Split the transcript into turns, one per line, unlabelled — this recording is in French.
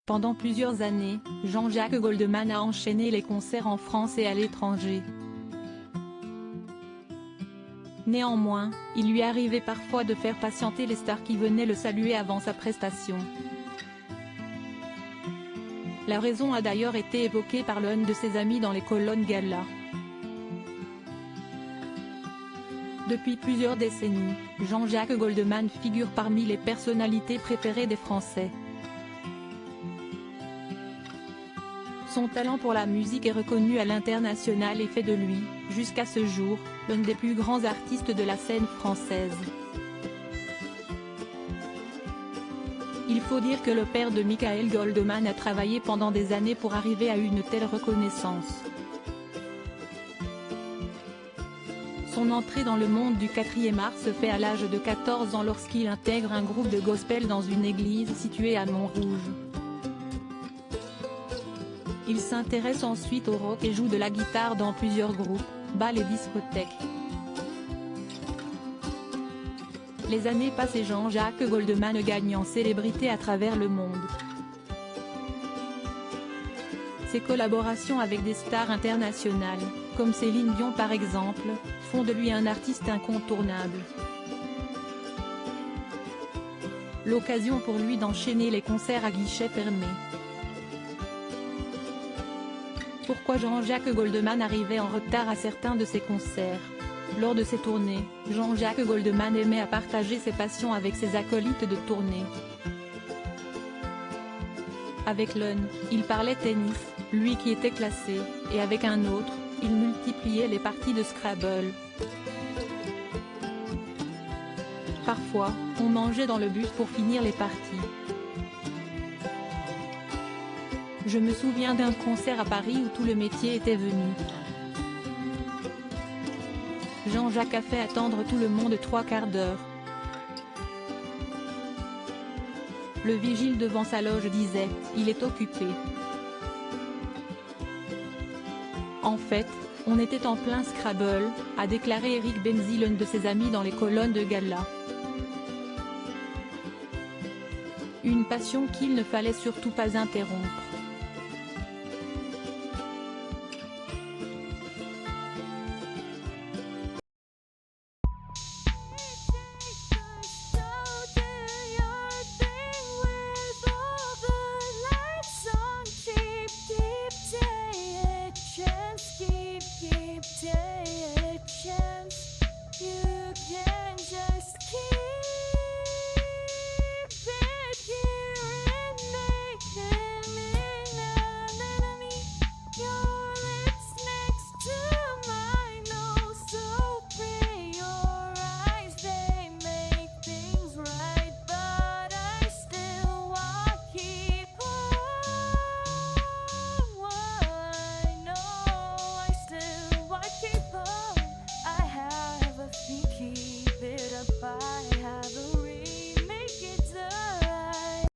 Pendant plusieurs années, Jean-Jacques Goldman a enchaîné les concerts en France et à l'étranger. Néanmoins, il lui arrivait parfois de faire patienter les stars qui venaient le saluer avant sa prestation. La raison a d'ailleurs été évoquée par l'un de ses amis dans les colonnes Gala. Depuis plusieurs décennies, Jean-Jacques Goldman figure parmi les personnalités préférées des Français. Son talent pour la musique est reconnu à l'international et fait de lui, jusqu'à ce jour, l'un des plus grands artistes de la scène française. Il faut dire que le père de Michael Goldman a travaillé pendant des années pour arriver à une telle reconnaissance. Son entrée dans le monde du 4e art se fait à l'âge de 14 ans lorsqu'il intègre un groupe de gospel dans une église située à Montrouge. Il s'intéresse ensuite au rock et joue de la guitare dans plusieurs groupes, bals et discothèques. Les années passent et Jean-Jacques Goldman gagne en célébrité à travers le monde. Ses collaborations avec des stars internationales, comme Céline Dion par exemple, font de lui un artiste incontournable. L'occasion pour lui d'enchaîner les concerts à guichets fermés. Pourquoi Jean-Jacques Goldman arrivait en retard à certains de ses concerts? Lors de ses tournées, Jean-Jacques Goldman aimait à partager ses passions avec ses acolytes de tournée. Avec l'un, il parlait tennis, lui qui était classé, et avec un autre, il multipliait les parties de Scrabble. Parfois, on mangeait dans le bus pour finir les parties. Je me souviens d'un concert à Paris où tout le métier était venu. Jean-Jacques a fait attendre tout le monde 3/4 d'heure. Le vigile devant sa loge disait « Il est occupé ». En fait, on était en plein Scrabble, a déclaré Eric Benzi, l'un de ses amis dans les colonnes de Gala. Une passion qu'il ne fallait surtout pas interrompre.